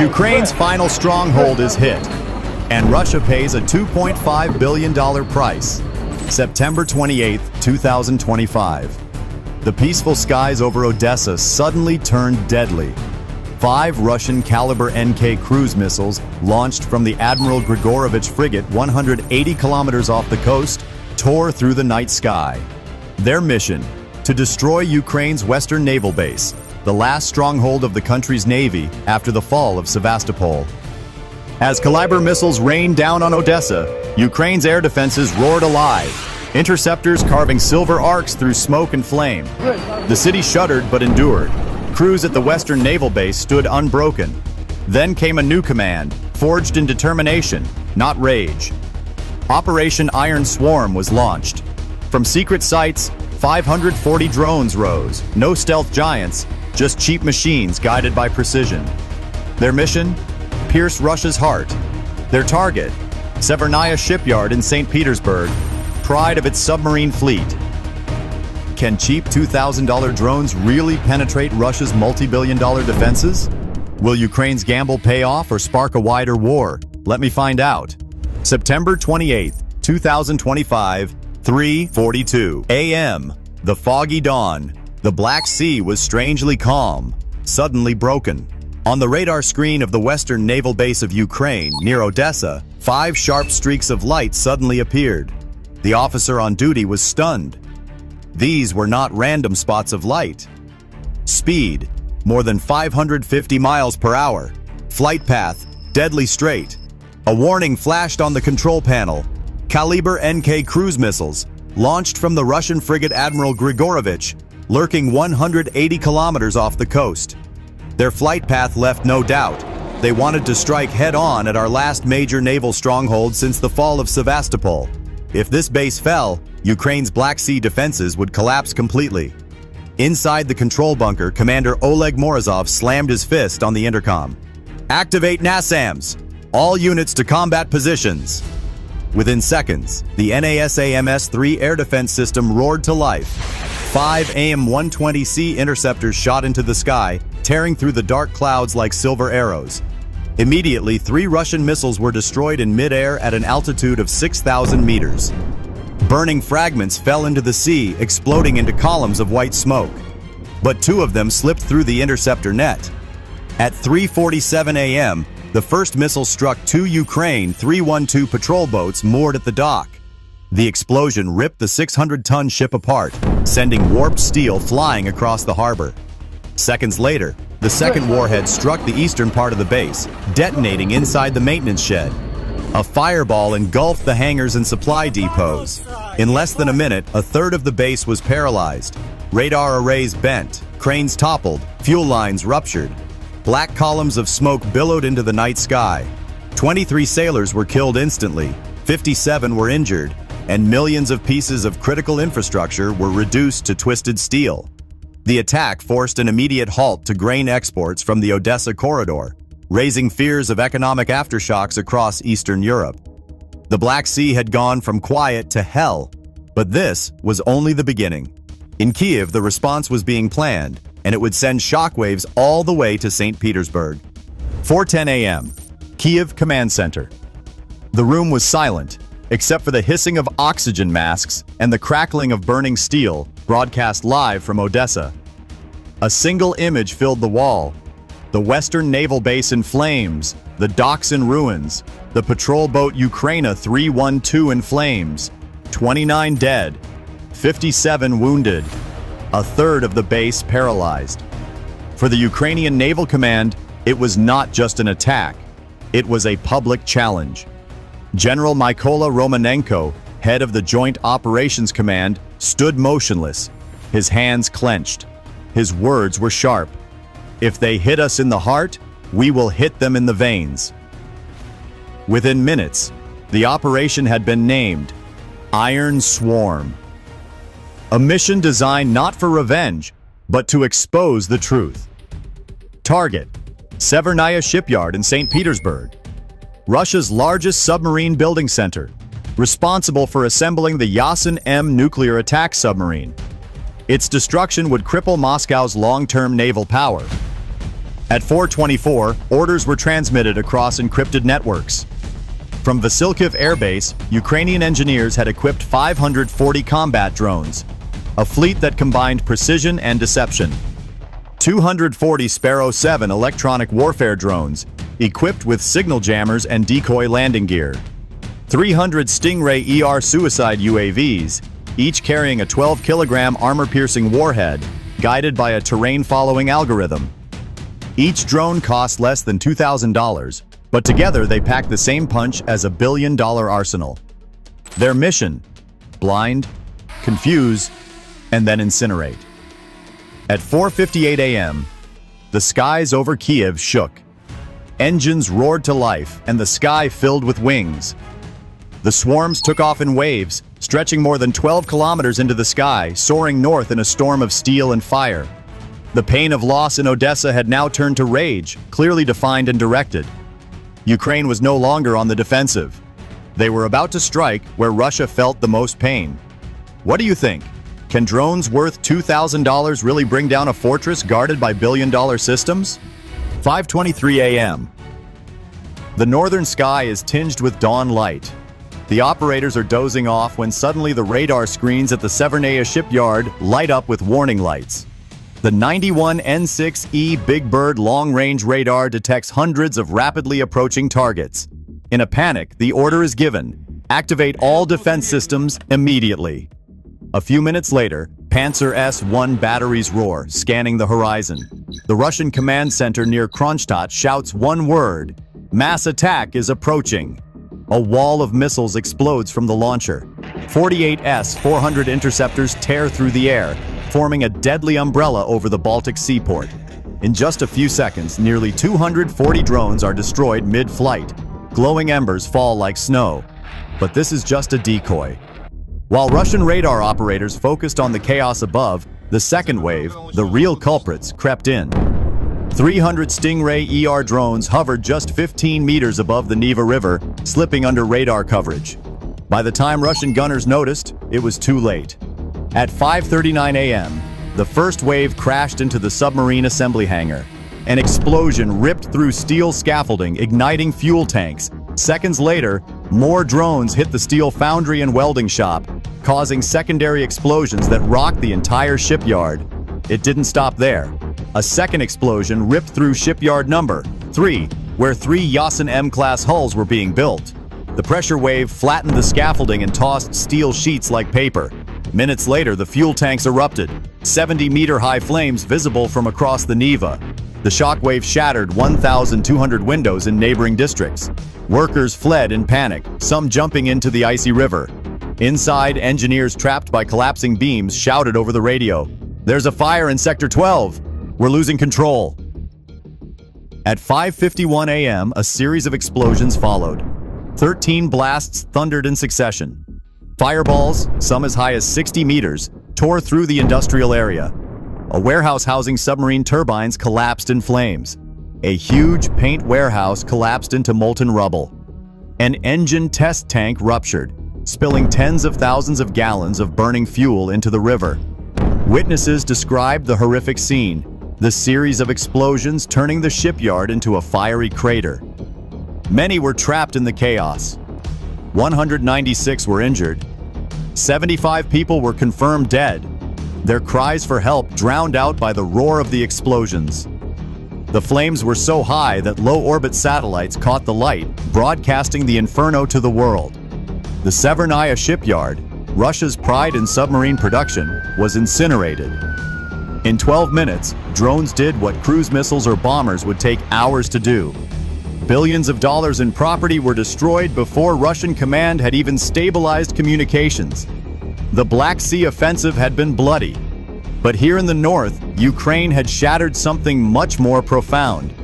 Ukraine's final stronghold is hit, and Russia pays a $2.5 billion price. September 28, 2025. The peaceful skies over Odessa suddenly turned deadly. 5 Russian caliber NK cruise missiles launched from the Admiral Grigorovich frigate 180 kilometers off the coast tore through the night sky. Their mission: to destroy Ukraine's western naval base, the last stronghold of the country's navy after the fall of Sevastopol. As Caliber missiles rained down on Odessa, Ukraine's air defenses roared alive, interceptors carving silver arcs through smoke and flame. The city shuddered but endured. Crews at the western naval base stood unbroken. Then came a new command, forged in determination, not rage. Operation Iron Swarm was launched. From secret sites, 540 drones rose, no stealth giants, just cheap machines guided by precision. Their mission? Pierce Russia's heart. Their target? Severnaya Shipyard in St. Petersburg, pride of its submarine fleet. Can cheap $2,000 drones really penetrate Russia's multi-billion-dollar defenses? Will Ukraine's gamble pay off or spark a wider war? Let me find out. September 28, 2025, 3:42 a.m. The foggy dawn. The Black Sea was strangely calm, suddenly broken. On the radar screen of the western naval base of Ukraine, near Odessa, 5 sharp streaks of light suddenly appeared. The officer on duty was stunned. These were not random spots of light. Speed, more than 550 miles per hour. Flight path, deadly straight. A warning flashed on the control panel. Caliber NK cruise missiles, launched from the Russian frigate Admiral Grigorovich, lurking 180 kilometers off the coast. Their flight path left no doubt. They wanted to strike head-on at our last major naval stronghold since the fall of Sevastopol. If this base fell, Ukraine's Black Sea defenses would collapse completely. Inside the control bunker, Commander Oleg Morozov slammed his fist on the intercom. "Activate NASAMS! All units to combat positions!" Within seconds, the NASAMS-3 air defense system roared to life. 5 AIM-120C interceptors shot into the sky, tearing through the dark clouds like silver arrows. Immediately, 3 Russian missiles were destroyed in mid-air at an altitude of 6,000 meters. Burning fragments fell into the sea, exploding into columns of white smoke. But 2 of them slipped through the interceptor net. At 3:47 a.m., the first missile struck 2 Ukraine 312 patrol boats moored at the dock. The explosion ripped the 600-ton ship apart, sending warped steel flying across the harbor. Seconds later, the second warhead struck the eastern part of the base, detonating inside the maintenance shed. A fireball engulfed the hangars and supply depots. In less than a minute, a third of the base was paralyzed. Radar arrays bent, cranes toppled, fuel lines ruptured. Black columns of smoke billowed into the night sky. 23 sailors were killed instantly, 57 were injured, and millions of pieces of critical infrastructure were reduced to twisted steel. The attack forced an immediate halt to grain exports from the Odessa corridor, raising fears of economic aftershocks across Eastern Europe. The Black Sea had gone from quiet to hell, but this was only the beginning. In Kiev, the response was being planned, and it would send shockwaves all the way to St. Petersburg. 4:10 a.m. Kiev Command Center. The room was silent, except for the hissing of oxygen masks and the crackling of burning steel, broadcast live from Odessa. A single image filled the wall: the western naval base in flames, the docks in ruins, the patrol boat Ukraine 312 in flames, 29 dead, 57 wounded, a third of the base paralyzed. For the Ukrainian Naval Command, it was not just an attack, it was a public challenge. General Mykola Romanenko, head of the Joint Operations Command, stood motionless, his hands clenched. His words were sharp. "If they hit us in the heart, we will hit them in the veins." Within minutes, the operation had been named Iron Swarm. A mission designed not for revenge, but to expose the truth. Target: Severnaya Shipyard in St. Petersburg, Russia's largest submarine building center, responsible for assembling the Yasen M nuclear attack submarine. Its destruction would cripple Moscow's long-term naval power. At 4:24, orders were transmitted across encrypted networks. From Vasilkiv Air Base, Ukrainian engineers had equipped 540 combat drones, a fleet that combined precision and deception. 240 Sparrow 7 electronic warfare drones, equipped with signal jammers and decoy landing gear. 300 Stingray ER suicide UAVs, each carrying a 12-kilogram armor-piercing warhead, guided by a terrain-following algorithm. Each drone cost less than $2,000, but together they pack the same punch as a billion-dollar arsenal. Their mission: blind, confuse, and then incinerate. At 4:58 a.m., the skies over Kiev shook. Engines roared to life, and the sky filled with wings. The swarms took off in waves, stretching more than 12 kilometers into the sky, soaring north in a storm of steel and fire. The pain of loss in Odessa had now turned to rage, clearly defined and directed. Ukraine was no longer on the defensive. They were about to strike where Russia felt the most pain. What do you think? Can drones worth $2,000 really bring down a fortress guarded by billion-dollar systems? 5:23 a.m. The northern sky is tinged with dawn light. The operators are dozing off when suddenly the radar screens at the Severnaya shipyard light up with warning lights. The 91N6E Big Bird long-range radar detects hundreds of rapidly approaching targets. In a panic, the order is given: activate all defense systems immediately. A few minutes later, Panzer S-1 batteries roar, scanning the horizon. The Russian command center near Kronstadt shouts one word: mass attack is approaching. A wall of missiles explodes from the launcher. 48 S-400 interceptors tear through the air, forming a deadly umbrella over the Baltic seaport. In just a few seconds, nearly 240 drones are destroyed mid-flight. Glowing embers fall like snow. But this is just a decoy. While Russian radar operators focused on the chaos above, the second wave, the real culprits, crept in. 300 Stingray ER drones hovered just 15 meters above the Neva River, slipping under radar coverage. By the time Russian gunners noticed, it was too late. At 5:39 a.m., the first wave crashed into the submarine assembly hangar. An explosion ripped through steel scaffolding, igniting fuel tanks. Seconds later, more drones hit the steel foundry and welding shop, causing secondary explosions that rocked the entire shipyard. It didn't stop there. A second explosion ripped through shipyard number 3, where 3 Yasin M-class hulls were being built. The pressure wave flattened the scaffolding and tossed steel sheets like paper. Minutes later, the fuel tanks erupted, 70-meter-high flames visible from across the Neva. The shockwave shattered 1,200 windows in neighboring districts. Workers fled in panic, some jumping into the icy river. Inside, engineers trapped by collapsing beams shouted over the radio, "There's a fire in Sector 12! We're losing control!" At 5:51 a.m., a series of explosions followed. 13 blasts thundered in succession. Fireballs, some as high as 60 meters, tore through the industrial area. A warehouse housing submarine turbines collapsed in flames. A huge paint warehouse collapsed into molten rubble. An engine test tank ruptured, spilling tens of thousands of gallons of burning fuel into the river. Witnesses described the horrific scene, the series of explosions turning the shipyard into a fiery crater. Many were trapped in the chaos. 196 were injured. 75 people were confirmed dead, their cries for help drowned out by the roar of the explosions. The flames were so high that low-orbit satellites caught the light, broadcasting the inferno to the world. The Severnaya shipyard, Russia's pride in submarine production, was incinerated. In 12 minutes, drones did what cruise missiles or bombers would take hours to do. Billions of dollars in property were destroyed before Russian command had even stabilized communications. The Black Sea offensive had been bloody. But here in the north, Ukraine had shattered something much more profound: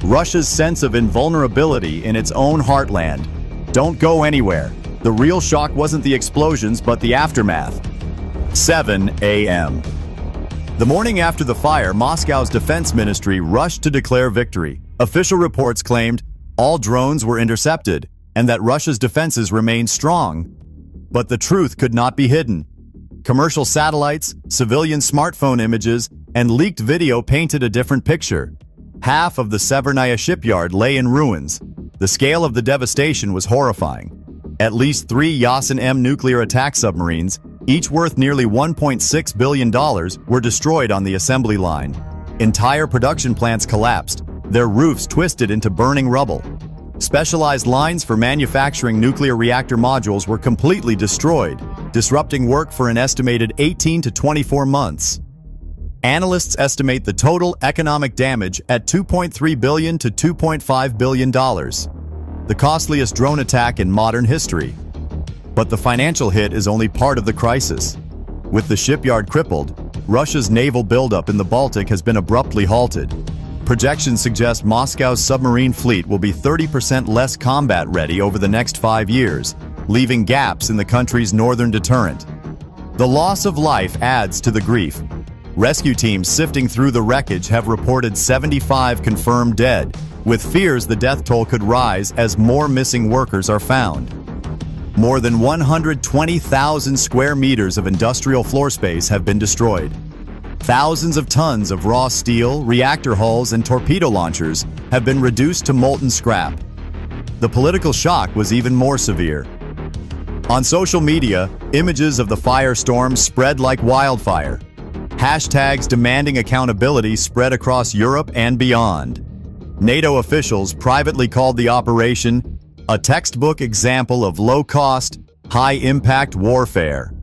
Russia's sense of invulnerability in its own heartland. Don't go anywhere. The real shock wasn't the explosions, but the aftermath. 7 a.m. The morning after the fire, Moscow's defense ministry rushed to declare victory. Official reports claimed all drones were intercepted and that Russia's defenses remained strong. But the truth could not be hidden. Commercial satellites, civilian smartphone images, and leaked video painted a different picture. Half of the Severnaya shipyard lay in ruins. The scale of the devastation was horrifying. At least 3 Yasin-M nuclear attack submarines, each worth nearly $1.6 billion, were destroyed on the assembly line. Entire production plants collapsed, their roofs twisted into burning rubble. Specialized lines for manufacturing nuclear reactor modules were completely destroyed, disrupting work for an estimated 18 to 24 months. Analysts estimate the total economic damage at $2.3 billion to $2.5 billion, the costliest drone attack in modern history. But the financial hit is only part of the crisis. With the shipyard crippled, Russia's naval buildup in the Baltic has been abruptly halted. Projections suggest Moscow's submarine fleet will be 30% less combat-ready over the next 5 years, leaving gaps in the country's northern deterrent. The loss of life adds to the grief. Rescue teams sifting through the wreckage have reported 75 confirmed dead, with fears the death toll could rise as more missing workers are found. More than 120,000 square meters of industrial floor space have been destroyed. Thousands of tons of raw steel, reactor hulls, and torpedo launchers have been reduced to molten scrap. The political shock was even more severe. On social media, images of the firestorm spread like wildfire. Hashtags demanding accountability spread across Europe and beyond. NATO officials privately called the operation a textbook example of low-cost, high-impact warfare.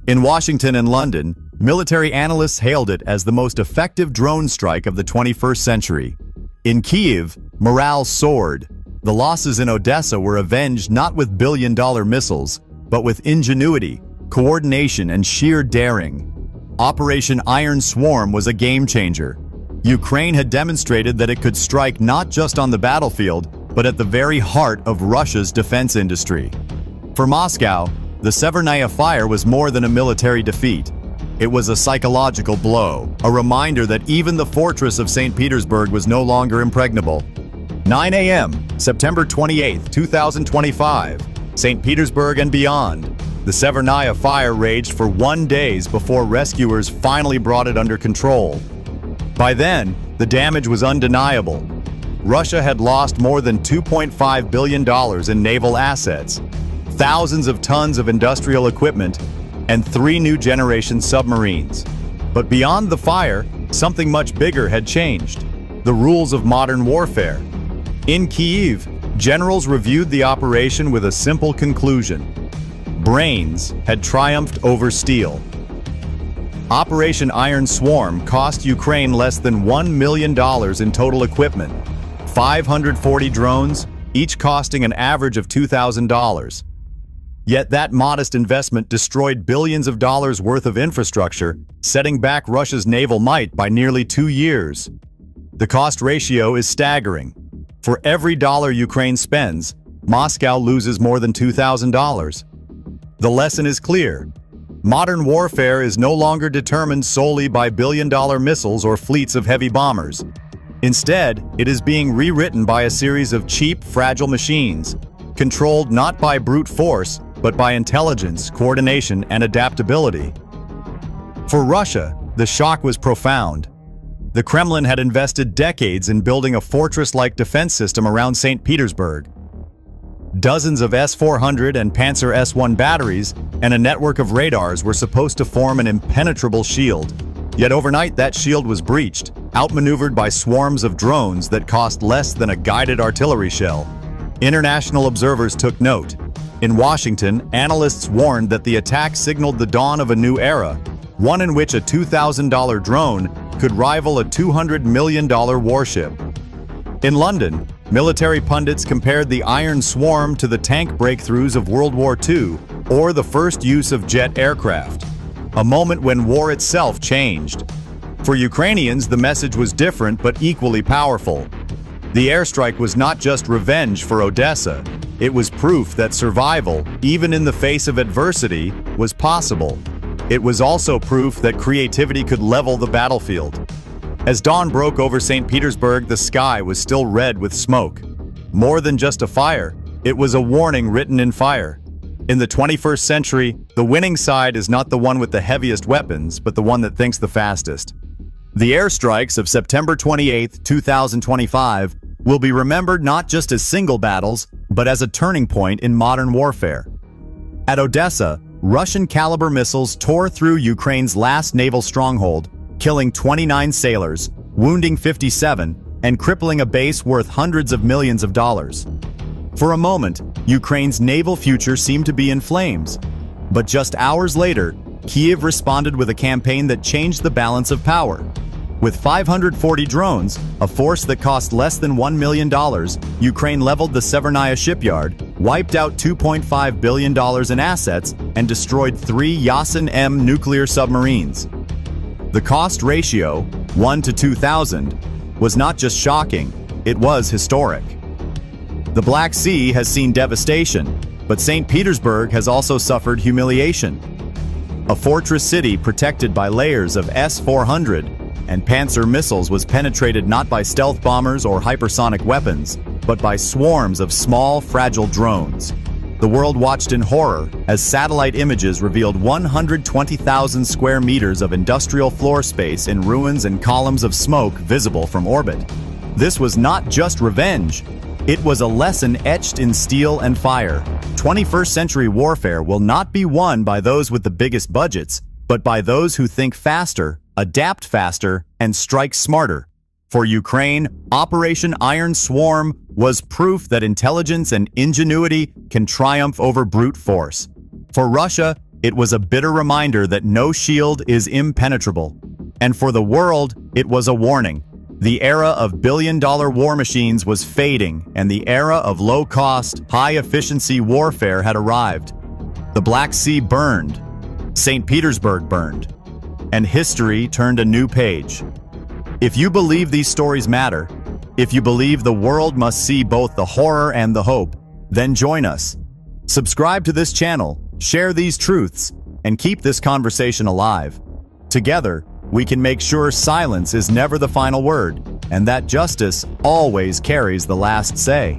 In Washington and London, military analysts hailed it as the most effective drone strike of the 21st century. In Kyiv, morale soared. The losses in Odessa were avenged not with billion-dollar missiles, but with ingenuity, coordination, and sheer daring. Operation Iron Swarm was a game-changer. Ukraine had demonstrated that it could strike not just on the battlefield, but at the very heart of Russia's defense industry. For Moscow, the Severnaya fire was more than a military defeat. It was a psychological blow, a reminder that even the fortress of St. Petersburg was no longer impregnable. 9 a.m., September 28, 2025, St. Petersburg and beyond. The Severnaya fire raged for 1 day before rescuers finally brought it under control. By then, the damage was undeniable. Russia had lost more than $2.5 billion in naval assets, thousands of tons of industrial equipment, and 3 new-generation submarines. But beyond the fire, something much bigger had changed: the rules of modern warfare. In Kyiv, generals reviewed the operation with a simple conclusion: brains had triumphed over steel. Operation Iron Swarm cost Ukraine less than $1 million in total equipment, 540 drones, each costing an average of $2,000. Yet that modest investment destroyed billions of dollars worth of infrastructure, setting back Russia's naval might by nearly 2 years. The cost ratio is staggering. For every dollar Ukraine spends, Moscow loses more than $2,000. The lesson is clear. Modern warfare is no longer determined solely by billion-dollar missiles or fleets of heavy bombers. Instead, it is being rewritten by a series of cheap, fragile machines, controlled not by brute force, but by intelligence, coordination, and adaptability. For Russia, the shock was profound. The Kremlin had invested decades in building a fortress-like defense system around St. Petersburg. Dozens of S-400 and Panzer S-1 batteries and a network of radars were supposed to form an impenetrable shield. Yet overnight that shield was breached, outmaneuvered by swarms of drones that cost less than a guided artillery shell. International observers took note. In Washington, analysts warned that the attack signaled the dawn of a new era, one in which a $2,000 drone could rival a $200 million warship. In London, military pundits compared the Iron Swarm to the tank breakthroughs of World War II or the first use of jet aircraft, a moment when war itself changed. For Ukrainians, the message was different but equally powerful. The airstrike was not just revenge for Odessa, it was proof that survival, even in the face of adversity, was possible. It was also proof that creativity could level the battlefield. As dawn broke over St. Petersburg, the sky was still red with smoke. More than just a fire, it was a warning written in fire. In the 21st century, the winning side is not the one with the heaviest weapons, but the one that thinks the fastest. The airstrikes of September 28, 2025 will be remembered not just as single battles, but as a turning point in modern warfare. At Odessa, Russian-caliber missiles tore through Ukraine's last naval stronghold, killing 29 sailors, wounding 57, and crippling a base worth hundreds of millions of dollars. For a moment, Ukraine's naval future seemed to be in flames. But just hours later, Kyiv responded with a campaign that changed the balance of power. With 540 drones, a force that cost less than $1 million, Ukraine leveled the Severnaya shipyard, wiped out $2.5 billion in assets, and destroyed 3 Yasin-M nuclear submarines. The cost ratio, 1 to 2,000, was not just shocking, it was historic. The Black Sea has seen devastation, but St. Petersburg has also suffered humiliation. A fortress city protected by layers of S-400 and Panzer missiles was penetrated not by stealth bombers or hypersonic weapons, but by swarms of small, fragile drones. The world watched in horror as satellite images revealed 120,000 square meters of industrial floor space in ruins and columns of smoke visible from orbit. This was not just revenge. It was a lesson etched in steel and fire. 21st century warfare will not be won by those with the biggest budgets, but by those who think faster, adapt faster, and strike smarter. For Ukraine, Operation Iron Swarm was proof that intelligence and ingenuity can triumph over brute force. For Russia, it was a bitter reminder that no shield is impenetrable. And for the world, it was a warning. The era of billion-dollar war machines was fading, and the era of low-cost, high-efficiency warfare had arrived. The Black Sea burned. St. Petersburg burned. And history turned a new page. If you believe these stories matter, if you believe the world must see both the horror and the hope, then join us. Subscribe to this channel, share these truths, and keep this conversation alive. Together, we can make sure silence is never the final word, and that justice always carries the last say.